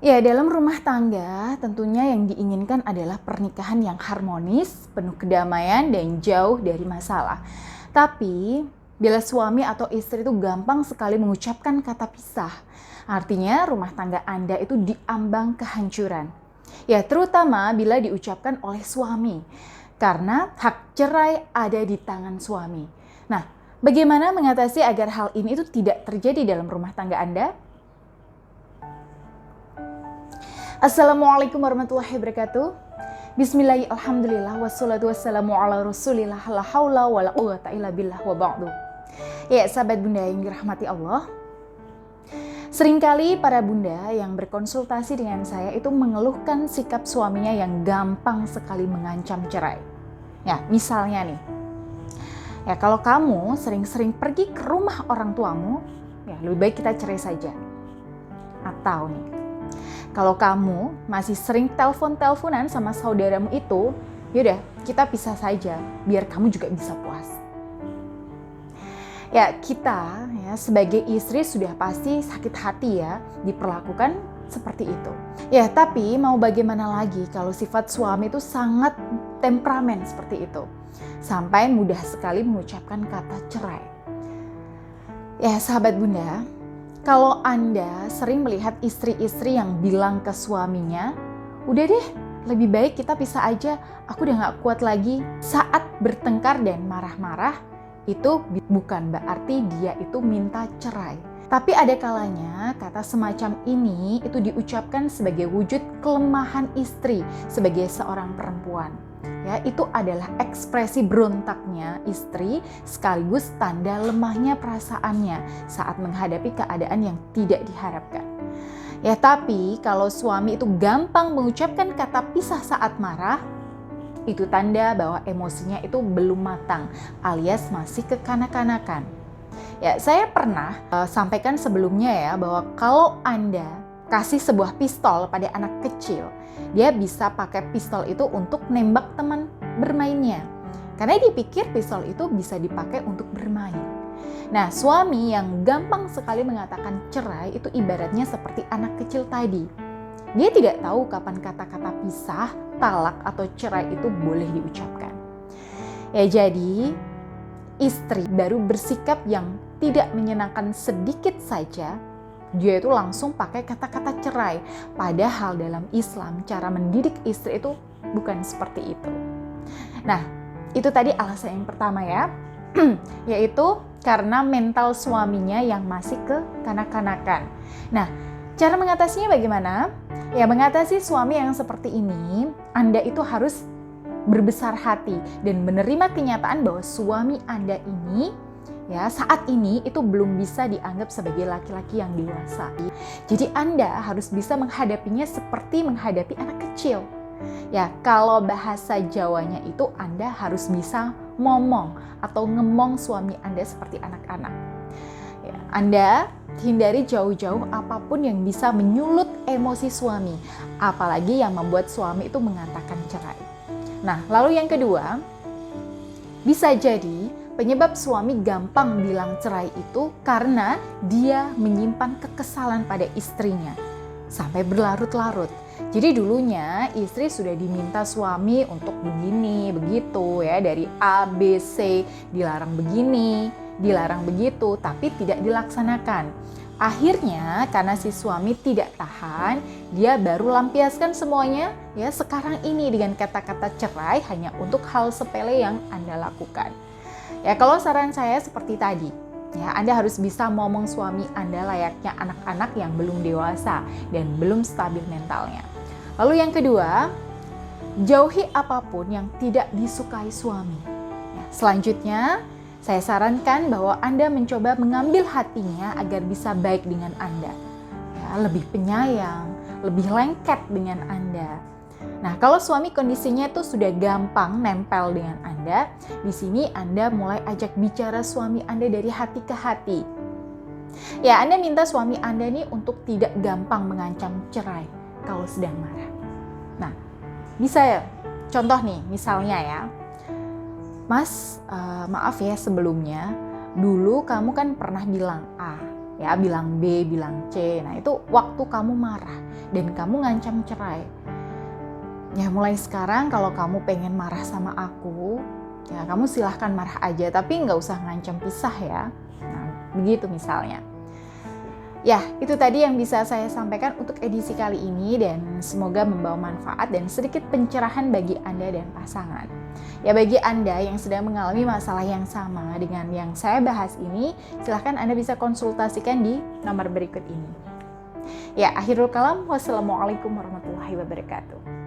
Ya, dalam rumah tangga tentunya yang diinginkan adalah pernikahan yang harmonis, penuh kedamaian, dan jauh dari masalah. Tapi, bila suami atau istri itu gampang sekali mengucapkan kata pisah, artinya rumah tangga Anda itu diambang kehancuran. Ya, terutama bila diucapkan oleh suami, karena hak cerai ada di tangan suami. Nah, bagaimana mengatasi agar hal ini itu tidak terjadi dalam rumah tangga Anda? Assalamualaikum warahmatullahi wabarakatuh. Bismillahirrahmanirrahim. Alhamdulillah wassalatu wassalamu ala Rasulillah la haula wala quwwata illa billah wa ba'du. Ya, sahabat Bunda yang dirahmati Allah. Seringkali para bunda yang berkonsultasi dengan saya itu mengeluhkan sikap suaminya yang gampang sekali mengancam cerai. Ya, misalnya nih. Ya, kalau kamu sering-sering pergi ke rumah orang tuamu, ya lebih baik kita cerai saja. Atau nih, kalau kamu masih sering telepon-teleponan sama saudaramu itu, yaudah kita pisah saja biar kamu juga bisa puas. Ya, kita ya sebagai istri sudah pasti sakit hati ya diperlakukan seperti itu. Ya, tapi mau bagaimana lagi kalau sifat suami itu sangat temperamen seperti itu. Sampai mudah sekali mengucapkan kata cerai. Ya, sahabat Bunda, kalau Anda sering melihat istri-istri yang bilang ke suaminya, udah deh, lebih baik kita pisah aja, aku udah gak kuat lagi. Saat bertengkar dan marah-marah, itu bukan berarti dia itu minta cerai. Tapi ada kalanya kata semacam ini itu diucapkan sebagai wujud kelemahan istri sebagai seorang perempuan. Ya, itu adalah ekspresi berontaknya istri sekaligus tanda lemahnya perasaannya saat menghadapi keadaan yang tidak diharapkan. Ya, tapi kalau suami itu gampang mengucapkan kata pisah saat marah, itu tanda bahwa emosinya itu belum matang alias masih kekanak-kanakan. Ya, saya pernah sampaikan sebelumnya ya bahwa kalau Anda kasih sebuah pistol pada anak kecil, dia bisa pakai pistol itu untuk nembak teman bermainnya. Karena dia pikir pistol itu bisa dipakai untuk bermain. Nah, suami yang gampang sekali mengatakan cerai itu ibaratnya seperti anak kecil tadi. Dia tidak tahu kapan kata-kata pisah, talak, atau cerai itu boleh diucapkan. Ya, jadi istri baru bersikap yang tidak menyenangkan sedikit saja, dia itu langsung pakai kata-kata cerai. Padahal dalam Islam cara mendidik istri itu bukan seperti itu. Nah, itu tadi alasan yang pertama ya. Yaitu karena mental suaminya yang masih kekanak-kanakan. Nah, cara mengatasinya bagaimana? Ya, mengatasi suami yang seperti ini, Anda itu harus berbesar hati dan menerima kenyataan bahwa suami Anda ini ya saat ini itu belum bisa dianggap sebagai laki-laki yang dewasa. Jadi Anda harus bisa menghadapinya seperti menghadapi anak kecil. Ya, kalau bahasa Jawanya itu Anda harus bisa ngomong atau ngemong suami Anda seperti anak-anak. Ya, Anda hindari jauh-jauh apapun yang bisa menyulut emosi suami, apalagi yang membuat suami itu mengatakan cerai. Nah, lalu yang kedua, bisa jadi penyebab suami gampang bilang cerai itu karena dia menyimpan kekesalan pada istrinya sampai berlarut-larut. Jadi dulunya istri sudah diminta suami untuk begini, begitu ya, dari A, B, C, dilarang begini, dilarang begitu, tapi tidak dilaksanakan. Akhirnya karena si suami tidak tahan, dia baru lampiaskan semuanya ya sekarang ini dengan kata-kata cerai hanya untuk hal sepele yang Anda lakukan. Ya, kalau saran saya seperti tadi, ya Anda harus bisa ngomong suami Anda layaknya anak-anak yang belum dewasa dan belum stabil mentalnya. Lalu yang kedua, jauhi apapun yang tidak disukai suami. Ya, selanjutnya, saya sarankan bahwa Anda mencoba mengambil hatinya agar bisa baik dengan Anda. Ya, lebih penyayang, lebih lengket dengan Anda. Nah, kalau suami kondisinya itu sudah gampang nempel dengan Anda, di sini Anda mulai ajak bicara suami Anda dari hati ke hati. Ya, Anda minta suami Anda nih untuk tidak gampang mengancam cerai kalau sedang marah. Nah, bisa ya, contoh nih, misalnya ya, Mas, maaf ya sebelumnya, dulu kamu kan pernah bilang A, ya bilang B, bilang C. Nah itu waktu kamu marah dan kamu ngancam cerai. Ya mulai sekarang kalau kamu pengen marah sama aku, ya kamu silahkan marah aja, tapi nggak usah ngancam pisah ya. Nah begitu misalnya. Ya itu tadi yang bisa saya sampaikan untuk edisi kali ini, dan semoga membawa manfaat dan sedikit pencerahan bagi Anda dan pasangan. Ya bagi Anda yang sedang mengalami masalah yang sama dengan yang saya bahas ini, silahkan Anda bisa konsultasikan di nomor berikut ini. Ya akhirul kalam, wassalamualaikum warahmatullahi wabarakatuh.